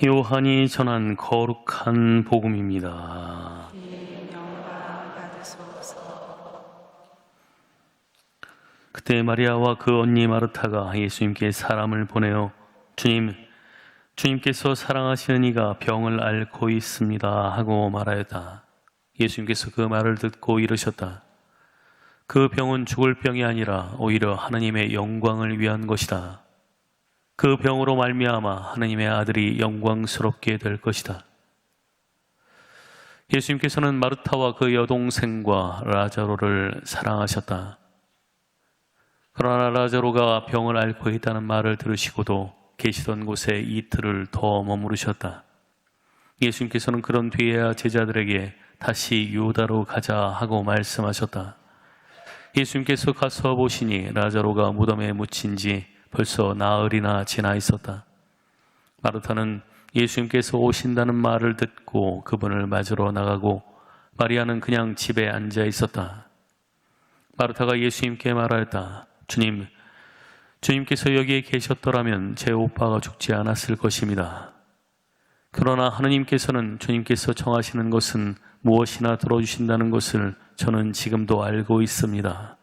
요한이 전한 거룩한 복음입니다. 영광 받으소서. 그때 마리아와 그 언니 마르타가 예수님께 사람을 보내어 주님께서 사랑하시는 이가 병을 앓고 있습니다 하고 말하였다. 예수님께서 그 말을 듣고 이르셨다. 그 병은 죽을 병이 아니라 오히려 하나님의 영광을 위한 것이다. 그 병으로 말미암아 하나님의 아들이 영광스럽게 될 것이다. 예수님께서는 마르타와 그 여동생과 라자로를 사랑하셨다. 그러나 라자로가 병을 앓고 있다는 말을 들으시고도 계시던 곳에 이틀을 더 머무르셨다. 예수님께서는 그런 뒤에야 제자들에게 다시 유다로 가자 하고 말씀하셨다. 예수님께서 가서 보시니 라자로가 무덤에 묻힌 지 벌써 나흘이나 지나 있었다. 마르타는 예수님께서 오신다는 말을 듣고 그분을 맞으러 나가고 마리아는 그냥 집에 앉아 있었다. 마르타가 예수님께 말하였다. 주님께서 여기에 계셨더라면 제 오빠가 죽지 않았을 것입니다. 그러나 하느님께서는 주님께서 청하시는 것은 무엇이나 들어주신다는 것을 저는 지금도 알고 있습니다.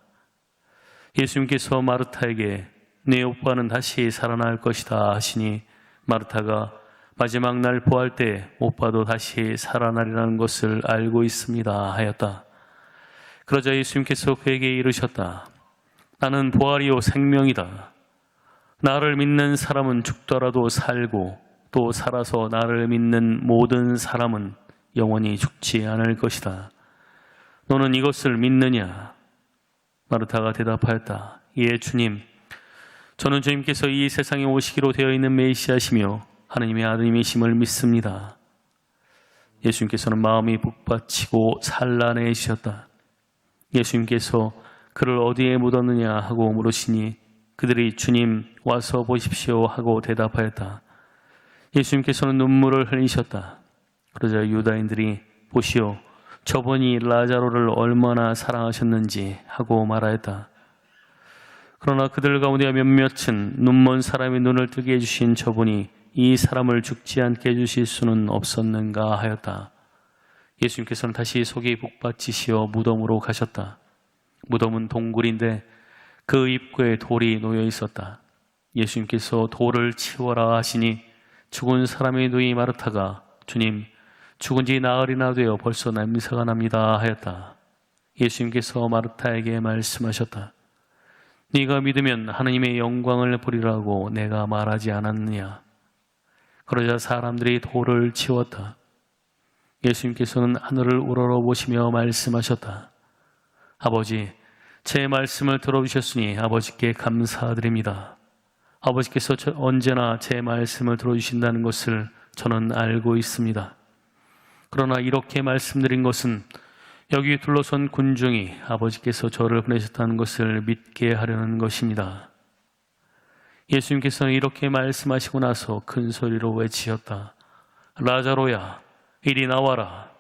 예수님께서 마르타에게 네 오빠는 다시 살아날 것이다 하시니 마르타가 마지막 날 부활 때 오빠도 다시 살아나리라는 것을 알고 있습니다 하였다. 그러자 예수님께서 그에게 이르셨다. 나는 부활이요 생명이다. 나를 믿는 사람은 죽더라도 살고 또 살아서 나를 믿는 모든 사람은 영원히 죽지 않을 것이다. 너는 이것을 믿느냐? 마르타가 대답하였다. 예, 주님. 저는 주님께서 이 세상에 오시기로 되어 있는 메시아시며 하느님의 아들님이심을 믿습니다. 예수님께서는 마음이 북받치고 산란해지셨다. 예수님께서 그를 어디에 묻었느냐 하고 물으시니 그들이 주님 와서 보십시오 하고 대답하였다. 예수님께서는 눈물을 흘리셨다. 그러자 유다인들이 보시오 저분이 라자로를 얼마나 사랑하셨는지 하고 말하였다. 그러나 그들 가운데 몇몇은 눈먼 사람의 눈을 뜨게 해주신 저분이 이 사람을 죽지 않게 해주실 수는 없었는가 하였다. 예수님께서는 다시 속이 북받치시어 무덤으로 가셨다. 무덤은 동굴인데 그 입구에 돌이 놓여 있었다. 예수님께서 돌을 치워라 하시니 죽은 사람의 누이 마르타가 주님 죽은 지 나흘이나 되어 벌써 냄새가 납니다 하였다. 예수님께서 마르타에게 말씀하셨다. 네가 믿으면 하나님의 영광을 보리라고 내가 말하지 않았느냐. 그러자 사람들이 돌을 치웠다. 예수님께서는 하늘을 우러러보시며 말씀하셨다. 아버지, 제 말씀을 들어주셨으니 아버지께 감사드립니다. 아버지께서 언제나 제 말씀을 들어주신다는 것을 저는 알고 있습니다. 그러나 이렇게 말씀드린 것은 여기 둘러선 군중이 아버지께서 저를 보내셨다는 것을 믿게 하려는 것입니다. 예수님께서는 이렇게 말씀하시고 나서 큰 소리로 외치셨다. 라자로야, 이리 나와라.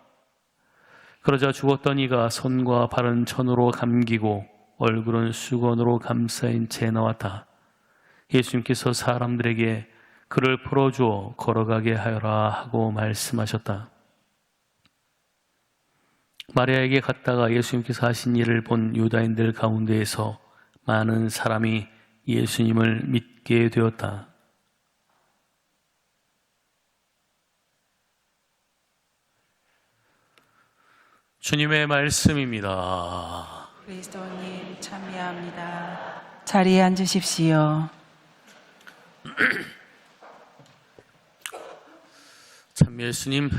그러자 죽었던 이가 손과 발은 천으로 감기고 얼굴은 수건으로 감싸인 채 나왔다. 예수님께서 사람들에게 그를 풀어주어 걸어가게 하여라 하고 말씀하셨다. 마리아에게 갔다가 예수님께서 하신 일을 본 유다인들 가운데에서 많은 사람이 예수님을 믿게 되었다. 주님의 말씀입니다. 그리스도님 참여합니다. 자리에 앉으십시오. 참 예수님,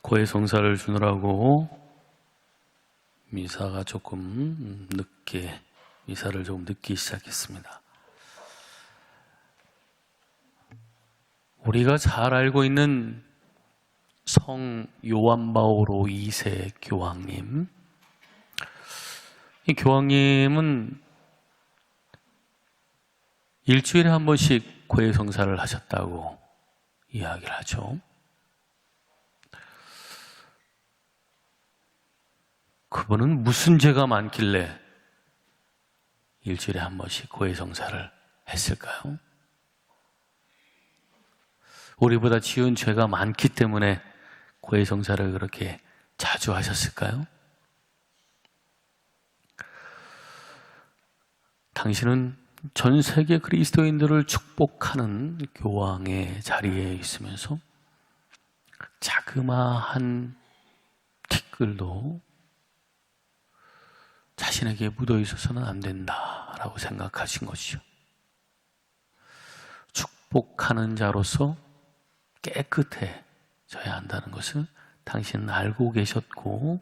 고해성사를 주느라고 미사를 조금 늦기 시작했습니다. 우리가 잘 알고 있는 성 요한 바오로 2세 교황님, 이 교황님은 일주일에 한 번씩 고해성사를 하셨다고 이야기를 하죠. 그분은 무슨 죄가 많길래 일주일에 한 번씩 고해성사를 했을까요? 우리보다 지은 죄가 많기 때문에 고해성사를 그렇게 자주 하셨을까요? 당신은 전 세계 그리스도인들을 축복하는 교황의 자리에 있으면서 자그마한 티끌도 자신에게 묻어 있어서는 안 된다라고 생각하신 것이죠. 축복하는 자로서 깨끗해져야 한다는 것을 당신은 알고 계셨고,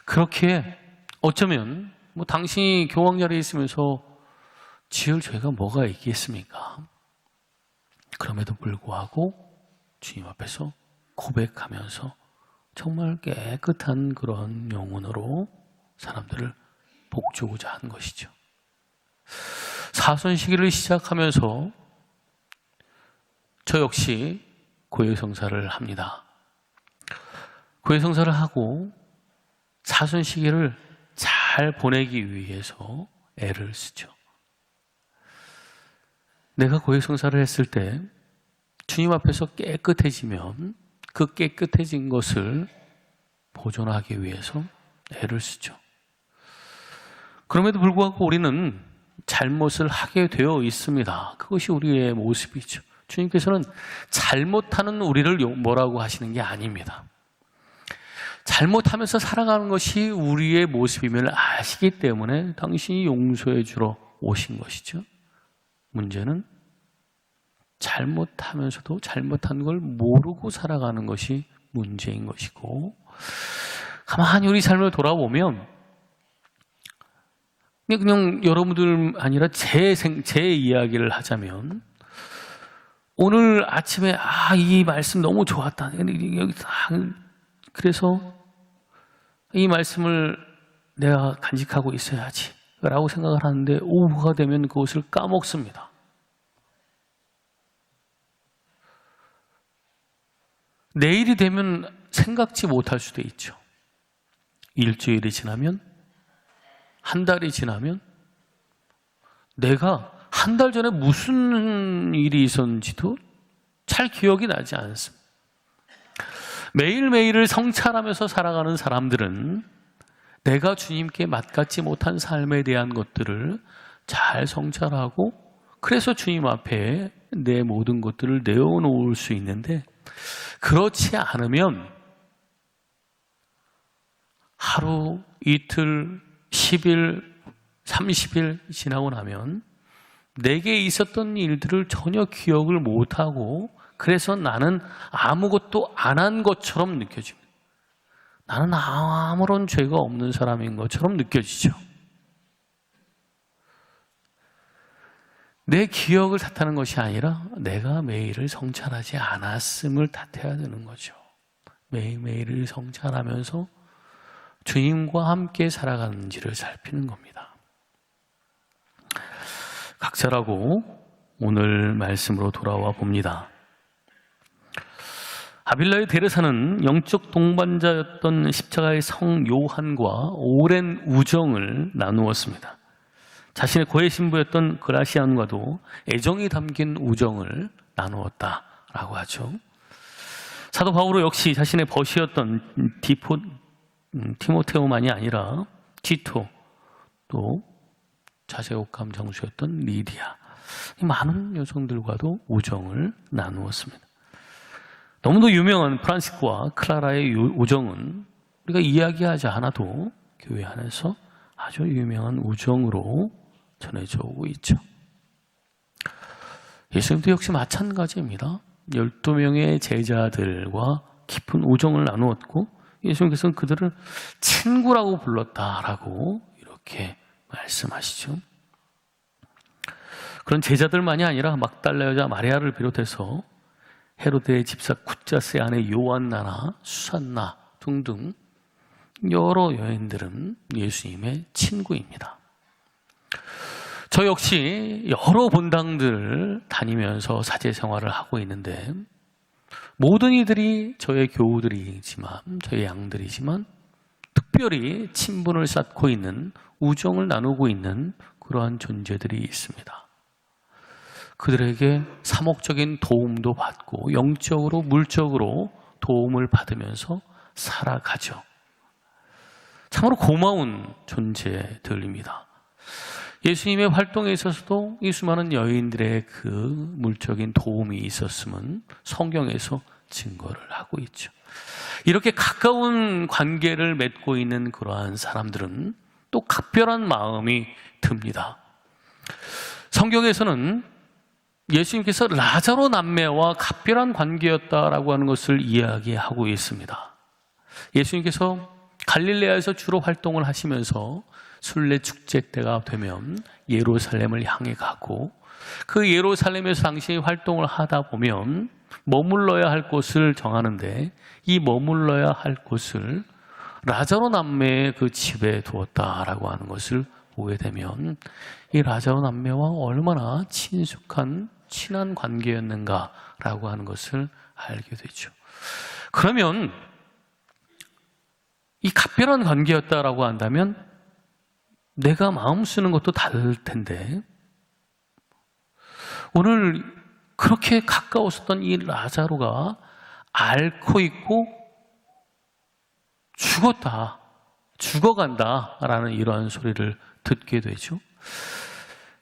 그렇게 어쩌면 당신이 교황 자리에 있으면서 지을 죄가 뭐가 있겠습니까? 그럼에도 불구하고 주님 앞에서 고백하면서 정말 깨끗한 그런 영혼으로 사람들을 복주고자 한 것이죠. 사선 시기를 시작하면서 저 역시 고해성사를 합니다. 고해성사를 하고 사선 시기를 잘 보내기 위해서 애를 쓰죠. 내가 고해성사를 했을 때 주님 앞에서 깨끗해지면 그 깨끗해진 것을 보존하기 위해서 애를 쓰죠. 그럼에도 불구하고 우리는 잘못을 하게 되어 있습니다. 그것이 우리의 모습이죠. 주님께서는 잘못하는 우리를 뭐라고 하시는 게 아닙니다. 잘못하면서 살아가는 것이 우리의 모습임을 아시기 때문에 당신이 용서해 주러 오신 것이죠. 문제는 잘못하면서도 잘못한 걸 모르고 살아가는 것이 문제인 것이고, 가만히 우리 삶을 돌아보면 그냥 여러분들 아니라 제 이야기를 하자면, 오늘 아침에 이 말씀 너무 좋았다. 여기 그래서 이 말씀을 내가 간직하고 있어야지 라고 생각을 하는데 오후가 되면 그것을 까먹습니다. 내일이 되면 생각지 못할 수도 있죠. 일주일이 지나면, 한 달이 지나면 내가 한 달 전에 무슨 일이 있었는지도 잘 기억이 나지 않습니다. 매일매일을 성찰하면서 살아가는 사람들은 내가 주님께 맞닿지 못한 삶에 대한 것들을 잘 성찰하고, 그래서 주님 앞에 내 모든 것들을 내어놓을 수 있는데, 그렇지 않으면 하루, 이틀, 10일, 30일 지나고 나면 내게 있었던 일들을 전혀 기억을 못하고, 그래서 나는 아무것도 안 한 것처럼 느껴집니다. 나는 아무런 죄가 없는 사람인 것처럼 느껴지죠. 내 기억을 탓하는 것이 아니라 내가 매일을 성찰하지 않았음을 탓해야 되는 거죠. 매일매일을 성찰하면서 주님과 함께 살아가는지를 살피는 겁니다. 각자라고 오늘 말씀으로 돌아와 봅니다. 아빌라의 데레사는 영적 동반자였던 십자가의 성 요한과 오랜 우정을 나누었습니다. 자신의 고해 신부였던 그라시안과도 애정이 담긴 우정을 나누었다라고 하죠. 사도 바울은 역시 자신의 벗이었던 티모테오만이 아니라 티토, 또 자제옥감 장수였던 리디아, 이 많은 여성들과도 우정을 나누었습니다. 너무도 유명한 프란시스코와 클라라의 우정은 우리가 이야기하지 않아도 교회 안에서 아주 유명한 우정으로 전해져 오고 있죠. 예수님도 역시 마찬가지입니다. 12명의 제자들과 깊은 우정을 나누었고, 예수님께서는 그들을 친구라고 불렀다라고 이렇게 말씀하시죠. 그런 제자들만이 아니라 막달라 여자 마리아를 비롯해서 헤로데의 집사 굿자스의 아내 요한나나 수산나 등등 여러 여인들은 예수님의 친구입니다. 저 역시 여러 본당들을 다니면서 사제 생활을 하고 있는데, 모든 이들이 저의 교우들이지만, 저의 양들이지만, 특별히 친분을 쌓고 있는, 우정을 나누고 있는 그러한 존재들이 있습니다. 그들에게 사목적인 도움도 받고 영적으로 물적으로 도움을 받으면서 살아가죠. 참으로 고마운 존재들입니다. 예수님의 활동에 있어서도 이 수많은 여인들의 그 물적인 도움이 있었음은 성경에서 증거를 하고 있죠. 이렇게 가까운 관계를 맺고 있는 그러한 사람들은 또 각별한 마음이 듭니다. 성경에서는 예수님께서 라자로 남매와 각별한 관계였다라고 하는 것을 이야기하고 있습니다. 예수님께서 갈릴레아에서 주로 활동을 하시면서 순례 축제 때가 되면 예루살렘을 향해 가고 그 예루살렘에서 당신이 활동을 하다 보면 머물러야 할 곳을 정하는데 이 머물러야 할 곳을 라자로 남매의 그 집에 두었다라고 하는 것을 보게 되면 이 라자로 남매와 얼마나 친한 관계였는가라고 하는 것을 알게 되죠. 그러면 이 각별한 관계였다라고 한다면 내가 마음 쓰는 것도 다를 텐데 오늘 그렇게 가까웠었던 이 라자로가 앓고 있고 죽어간다라는 이러한 소리를 듣게 되죠.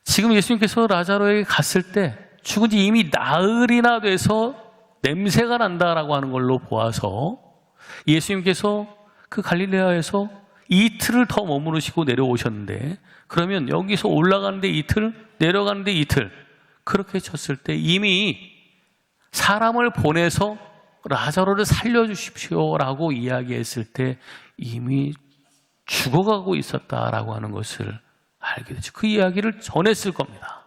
지금 예수님께서 라자로에게 갔을 때 죽은 지 이미 나흘이나 돼서 냄새가 난다라고 하는 걸로 보아서 예수님께서 그 갈릴레아에서 이틀을 더 머무르시고 내려오셨는데 그러면 여기서 올라가는데 이틀, 내려가는데 이틀 그렇게 쳤을 때 이미 사람을 보내서 라자로를 살려주십시오라고 이야기했을 때 이미 죽어가고 있었다라고 하는 것을 알게 되죠. 그 이야기를 전했을 겁니다.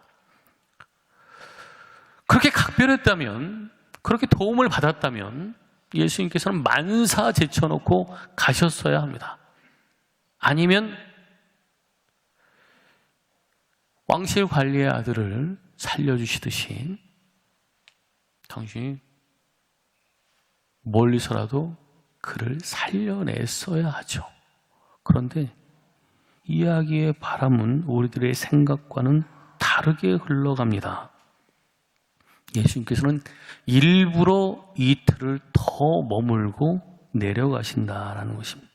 그렇게 각별했다면, 그렇게 도움을 받았다면 예수님께서는 만사 제쳐놓고 가셨어야 합니다. 아니면 왕실 관리의 아들을 살려주시듯이 당신이 멀리서라도 그를 살려냈어야 하죠. 그런데 이야기의 바람은 우리들의 생각과는 다르게 흘러갑니다. 예수님께서는 일부러 이틀을 더 머물고 내려가신다라는 것입니다.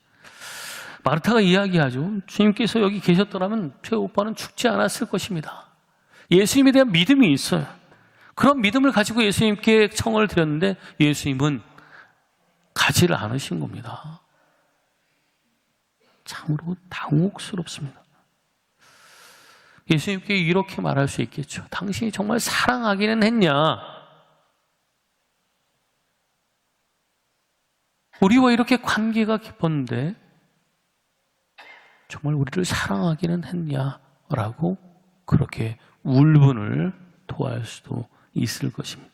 마르타가 이야기하죠. 주님께서 여기 계셨더라면 제 오빠는 죽지 않았을 것입니다. 예수님에 대한 믿음이 있어요. 그런 믿음을 가지고 예수님께 청을 드렸는데 예수님은 가지를 않으신 겁니다. 참으로 당혹스럽습니다. 예수님께 이렇게 말할 수 있겠죠. 당신이 정말 사랑하기는 했냐? 우리와 이렇게 관계가 깊었는데 정말 우리를 사랑하기는 했냐라고 그렇게 울분을 토할 수도 있을 것입니다.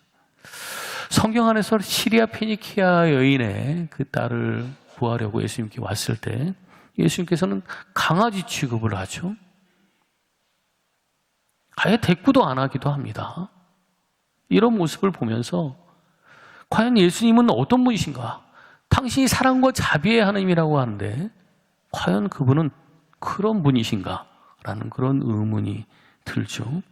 성경 안에서 시리아 페니키아 여인의 그 딸을 구하려고 예수님께 왔을 때 예수님께서는 강아지 취급을 하죠. 아예 대꾸도 안 하기도 합니다. 이런 모습을 보면서 과연 예수님은 어떤 분이신가? 당신이 사랑과 자비의 하나님이라고 하는데 과연 그분은 그런 분이신가? 라는 그런 의문이 들죠.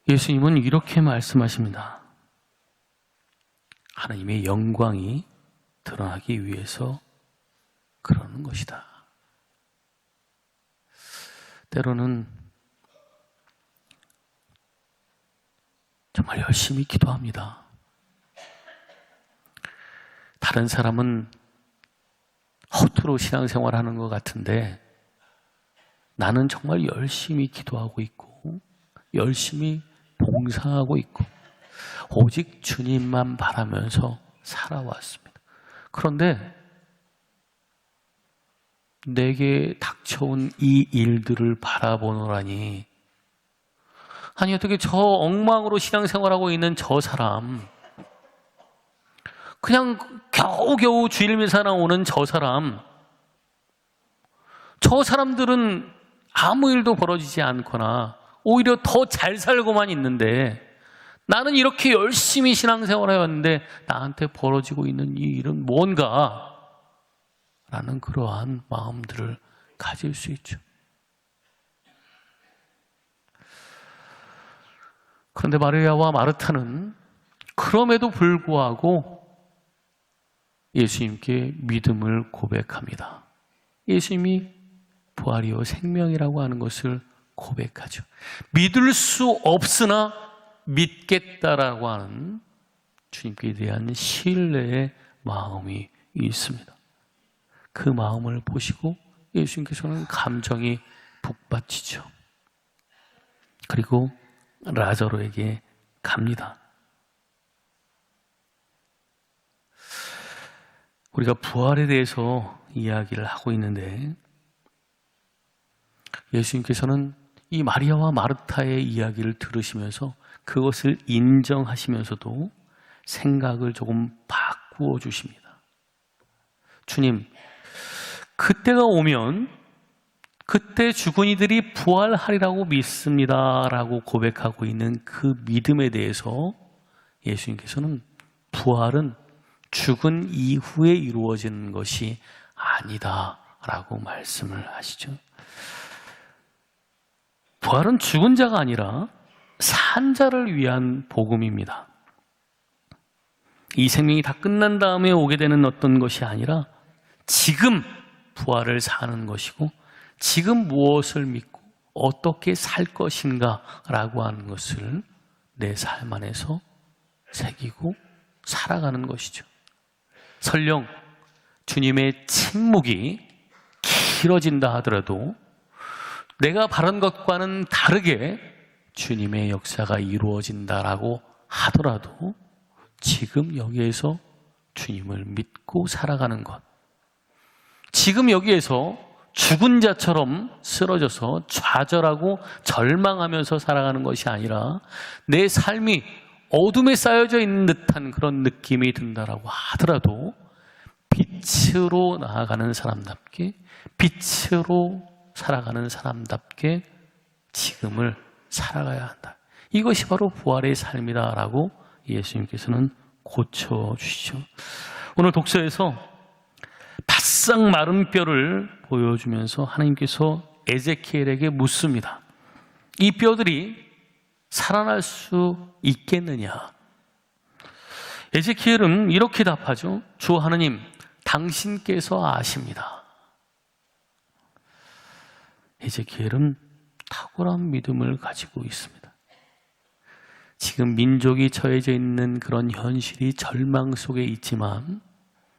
예수님은 이렇게 말씀하십니다. 하나님의 영광이 드러나기 위해서 그러는 것이다. 때로는 정말 열심히 기도합니다. 다른 사람은 허투루 신앙생활하는 것 같은데 나는 정말 열심히 기도하고 있고 열심히 봉사하고 있고 오직 주님만 바라면서 살아왔습니다. 그런데 내게 닥쳐온 이 일들을 바라보노라니 아니 어떻게 저 엉망으로 신앙생활하고 있는 저 사람 그냥 겨우겨우 주일미사 나오는 저 사람들은 아무 일도 벌어지지 않거나 오히려 더 잘 살고만 있는데 나는 이렇게 열심히 신앙생활을 해왔는데 나한테 벌어지고 있는 이 일은 뭔가? 라는 그러한 마음들을 가질 수 있죠. 그런데 마리아와 마르타는 그럼에도 불구하고 예수님께 믿음을 고백합니다. 예수님이 부활이요 생명이라고 하는 것을 고백하죠. 믿을 수 없으나 믿겠다라고 하는 주님께 대한 신뢰의 마음이 있습니다. 그 마음을 보시고 예수님께서는 감정이 북받치죠. 그리고 라자로에게 갑니다. 우리가 부활에 대해서 이야기를 하고 있는데 예수님께서는 이 마리아와 마르타의 이야기를 들으시면서 그것을 인정하시면서도 생각을 조금 바꾸어 주십니다. 주님, 그때가 오면 그때 죽은 이들이 부활하리라고 믿습니다라고 고백하고 있는 그 믿음에 대해서 예수님께서는 부활은 죽은 이후에 이루어지는 것이 아니다라고 말씀을 하시죠. 부활은 죽은 자가 아니라 산 자를 위한 복음입니다. 이 생명이 다 끝난 다음에 오게 되는 어떤 것이 아니라 지금 부활을 사는 것이고 지금 무엇을 믿고 어떻게 살 것인가라고 하는 것을 내 삶 안에서 새기고 살아가는 것이죠. 설령 주님의 침묵이 길어진다 하더라도 내가 바란 것과는 다르게 주님의 역사가 이루어진다라고 하더라도 지금 여기에서 주님을 믿고 살아가는 것, 지금 여기에서 죽은 자처럼 쓰러져서 좌절하고 절망하면서 살아가는 것이 아니라 내 삶이 어둠에 쌓여져 있는 듯한 그런 느낌이 든다라고 하더라도 빛으로 나아가는 사람답게, 빛으로 살아가는 사람답게 지금을 살아가야 한다. 이것이 바로 부활의 삶이다라고 예수님께서는 고쳐주시죠. 오늘 독서에서 바싹 마른 뼈를 보여주면서 하나님께서 에제키엘에게 묻습니다. 이 뼈들이 살아날 수 있겠느냐? 에제키엘은 이렇게 답하죠. 주 하나님, 당신께서 아십니다. 에제키엘은 탁월한 믿음을 가지고 있습니다. 지금 민족이 처해져 있는 그런 현실이 절망 속에 있지만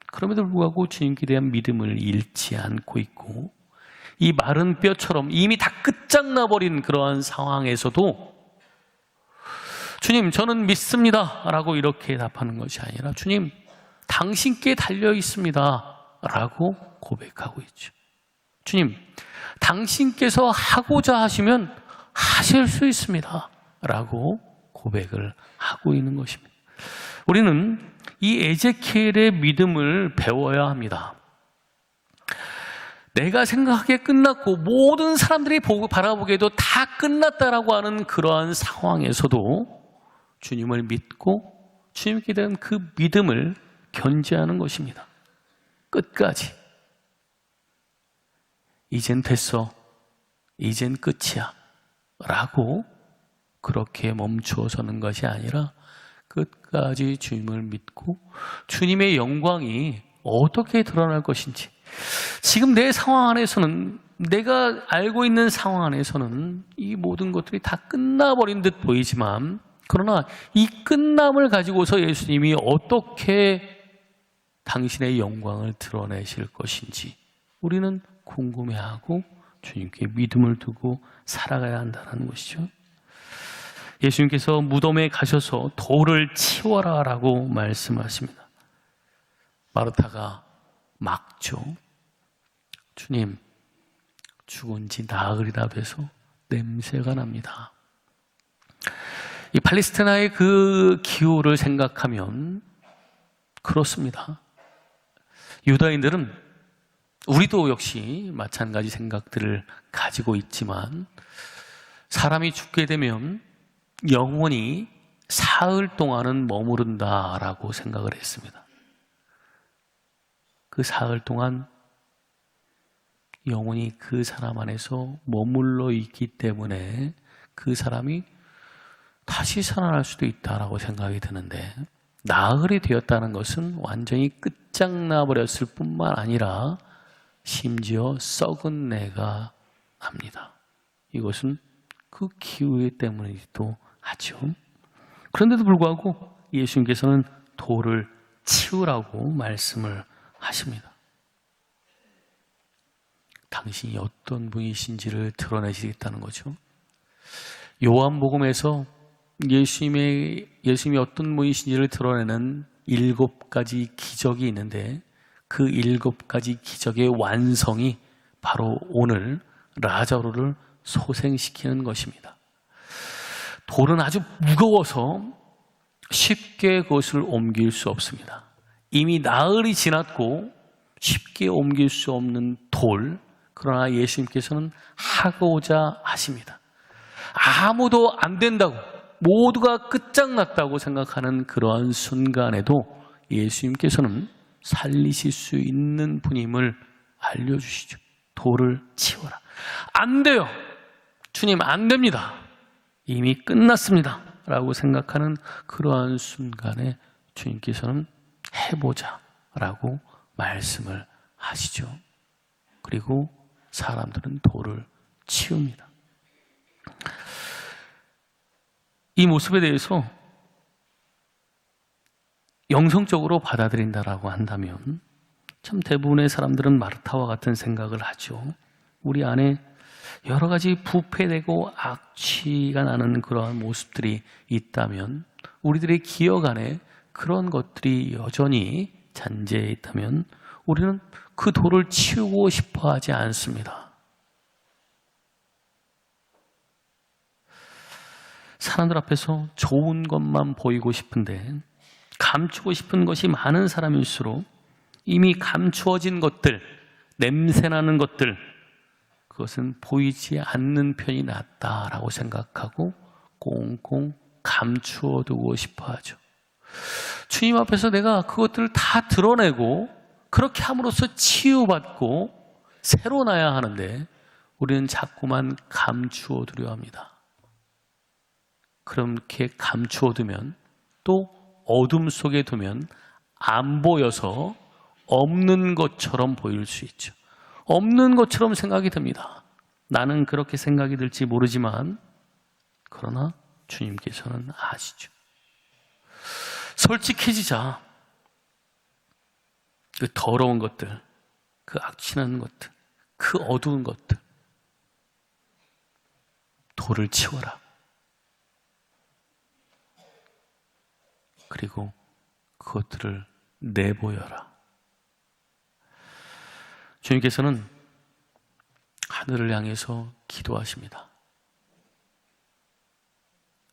그럼에도 불구하고 주님께 대한 믿음을 잃지 않고 있고 이 마른 뼈처럼 이미 다 끝장나버린 그러한 상황에서도 주님, 저는 믿습니다 라고 이렇게 답하는 것이 아니라 주님, 당신께 달려 있습니다 라고 고백하고 있죠. 주님, 당신께서 하고자 하시면 하실 수 있습니다 라고 고백을 하고 있는 것입니다. 우리는 이 에제키엘의 믿음을 배워야 합니다. 내가 생각하기에 끝났고 모든 사람들이 바라보기에도 다 끝났다라고 하는 그러한 상황에서도 주님을 믿고 주님께 대한 그 믿음을 견지하는 것입니다. 끝까지. 이젠 됐어. 이젠 끝이야. 라고 그렇게 멈추어 서는 것이 아니라 끝까지 주님을 믿고 주님의 영광이 어떻게 드러날 것인지, 지금 내 상황 안에서는, 내가 알고 있는 상황 안에서는 이 모든 것들이 다 끝나버린 듯 보이지만, 그러나 이 끝남을 가지고서 예수님이 어떻게 당신의 영광을 드러내실 것인지 우리는 궁금해하고 주님께 믿음을 두고 살아가야 한다는 것이죠. 예수님께서 무덤에 가셔서 돌을 치워라 라고 말씀하십니다. 마르타가 막죠. 주님, 죽은 지 나흘이나 돼서 냄새가 납니다. 이 팔레스티나의 그 기후를 생각하면 그렇습니다. 유다인들은, 우리도 역시 마찬가지 생각들을 가지고 있지만, 사람이 죽게 되면 영원히 사흘 동안은 머무른다라고 생각을 했습니다. 그 사흘 동안 영원히 그 사람 안에서 머물러 있기 때문에 그 사람이 다시 살아날 수도 있다라고 생각이 드는데, 나흘이 되었다는 것은 완전히 끝장나 버렸을 뿐만 아니라 심지어 썩은 내가 납니다. 이것은 그 기회 때문이기도 하죠. 그런데도 불구하고 예수님께서는 돌을 치우라고 말씀을 하십니다. 당신이 어떤 분이신지를 드러내시겠다는 거죠. 요한복음에서 예수님이 어떤 분이신지를 드러내는 7가지 기적이 있는데, 그 7가지 기적의 완성이 바로 오늘 라자로를 소생시키는 것입니다. 돌은 아주 무거워서 쉽게 그것을 옮길 수 없습니다. 이미 나흘이 지났고 쉽게 옮길 수 없는 돌, 그러나 예수님께서는 하고자 하십니다. 아무도 안 된다고, 모두가 끝장났다고 생각하는 그러한 순간에도 예수님께서는 살리실 수 있는 분임을 알려주시죠. 돌을 치워라. 안 돼요. 주님, 안 됩니다. 이미 끝났습니다. 라고 생각하는 그러한 순간에 주님께서는 해보자 라고 말씀을 하시죠. 그리고 사람들은 돌을 치웁니다. 이 모습에 대해서 영성적으로 받아들인다라고 한다면 참 대부분의 사람들은 마르타와 같은 생각을 하죠. 우리 안에 여러 가지 부패되고 악취가 나는 그러한 모습들이 있다면, 우리들의 기억 안에 그런 것들이 여전히 잔재해 있다면 우리는 그 돌을 치우고 싶어 하지 않습니다. 사람들 앞에서 좋은 것만 보이고 싶은데, 감추고 싶은 것이 많은 사람일수록 이미 감추어진 것들, 냄새나는 것들, 그것은 보이지 않는 편이 낫다라고 생각하고 꽁꽁 감추어 두고 싶어 하죠. 주님 앞에서 내가 그것들을 다 드러내고 그렇게 함으로써 치유받고 새로 나야 하는데, 우리는 자꾸만 감추어 두려 합니다. 그렇게 감추어 두면, 또 어둠 속에 두면 안 보여서 없는 것처럼 보일 수 있죠. 없는 것처럼 생각이 듭니다. 나는 그렇게 생각이 들지 모르지만, 그러나 주님께서는 아시죠. 솔직해지자. 그 더러운 것들, 그 악취나는 것들, 그 어두운 것들, 돌을 치워라. 그리고 그것들을 내보여라. 주님께서는 하늘을 향해서 기도하십니다.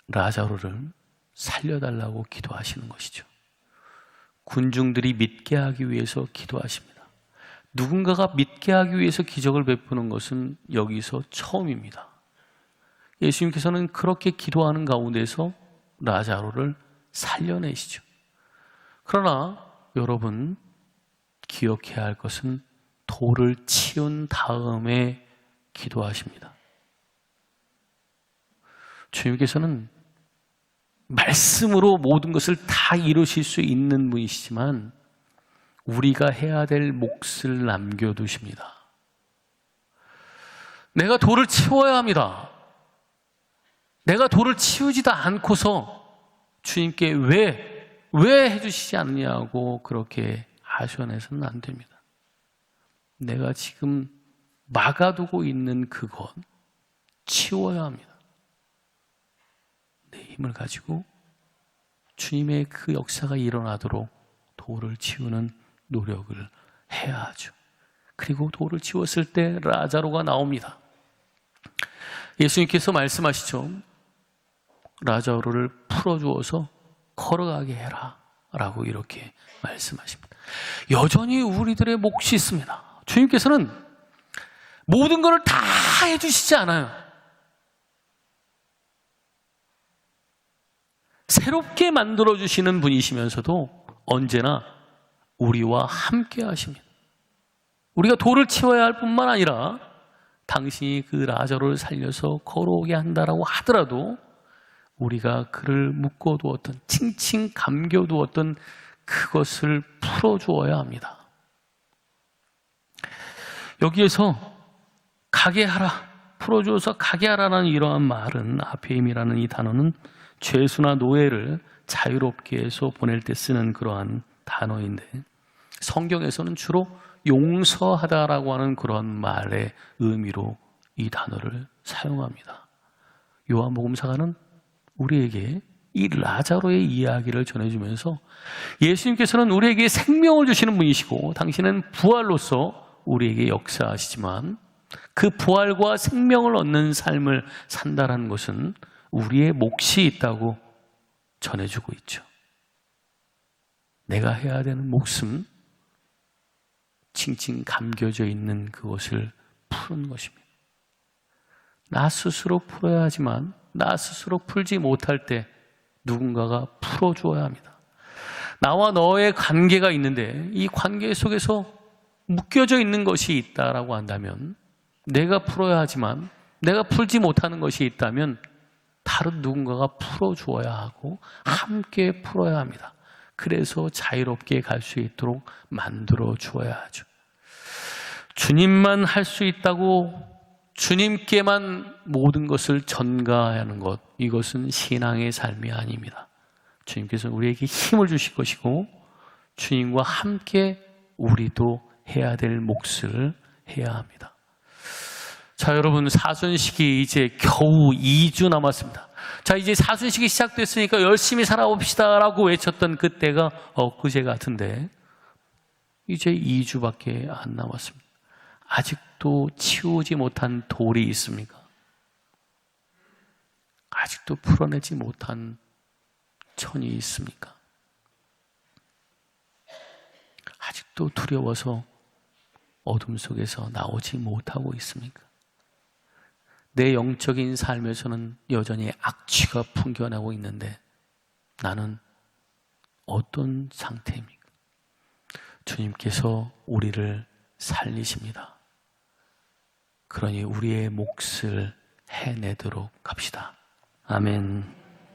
라자로를 살려달라고 기도하시는 것이죠. 군중들이 믿게 하기 위해서 기도하십니다. 누군가가 믿게 하기 위해서 기적을 베푸는 것은 여기서 처음입니다. 예수님께서는 그렇게 기도하는 가운데서 라자로를 살려내시죠. 그러나 여러분, 기억해야 할 것은 돌을 치운 다음에 기도하십니다. 주님께서는 말씀으로 모든 것을 다 이루실 수 있는 분이시지만 우리가 해야 될 몫을 남겨두십니다. 내가 돌을 치워야 합니다. 내가 돌을 치우지도 않고서 주님께 왜 해주시지 않느냐고 그렇게 하소연해서는 안 됩니다. 내가 지금 막아두고 있는 그것 치워야 합니다. 내 힘을 가지고 주님의 그 역사가 일어나도록 돌을 치우는 노력을 해야 하죠. 그리고 돌을 치웠을 때 라자로가 나옵니다. 예수님께서 말씀하시죠. 라자로를 풀어주어서 걸어가게 해라 라고 이렇게 말씀하십니다. 여전히 우리들의 몫이 있습니다. 주님께서는 모든 것을 다 해주시지 않아요. 새롭게 만들어주시는 분이시면서도 언제나 우리와 함께 하십니다. 우리가 돌을 치워야 할 뿐만 아니라 당신이 그 라자로를 살려서 걸어오게 한다라고 하더라도 우리가 그를 묶어두었던, 칭칭 감겨두었던 그것을 풀어주어야 합니다. 여기에서 가게 하라, 풀어주어서 가게 하라는 이러한 말은, 아페임이라는 이 단어는 죄수나 노예를 자유롭게 해서 보낼 때 쓰는 그러한 단어인데, 성경에서는 주로 용서하다라고 하는 그런 말의 의미로 이 단어를 사용합니다. 요한복음사가는 우리에게 이 라자로의 이야기를 전해주면서 예수님께서는 우리에게 생명을 주시는 분이시고 당신은 부활로서 우리에게 역사하시지만 그 부활과 생명을 얻는 삶을 산다는 것은 우리의 몫이 있다고 전해주고 있죠. 내가 해야 되는 몫은 칭칭 감겨져 있는 그것을 푸는 것입니다. 나 스스로 풀어야 하지만 나 스스로 풀지 못할 때 누군가가 풀어주어야 합니다. 나와 너의 관계가 있는데 이 관계 속에서 묶여져 있는 것이 있다라고 한다면, 내가 풀어야 하지만 내가 풀지 못하는 것이 있다면 다른 누군가가 풀어주어야 하고 함께 풀어야 합니다. 그래서 자유롭게 갈 수 있도록 만들어 주어야 하죠. 주님만 할 수 있다고 주님께만 모든 것을 전가하는 것, 이것은 신앙의 삶이 아닙니다. 주님께서 우리에게 힘을 주실 것이고 주님과 함께 우리도 해야 될 몫을 해야 합니다. 자, 여러분, 사순식이 이제 겨우 2주 남았습니다. 자, 이제 사순식이 시작됐으니까 열심히 살아봅시다 라고 외쳤던 그때가 엊그제 같은데 이제 2주밖에 안 남았습니다. 아직도 치우지 못한 돌이 있습니까? 아직도 풀어내지 못한 천이 있습니까? 아직도 두려워서 어둠 속에서 나오지 못하고 있습니까? 내 영적인 삶에서는 여전히 악취가 풍겨나고 있는데 나는 어떤 상태입니까? 주님께서 우리를 살리십니다. 그러니 우리의 몫을 해내도록 합시다. 아멘.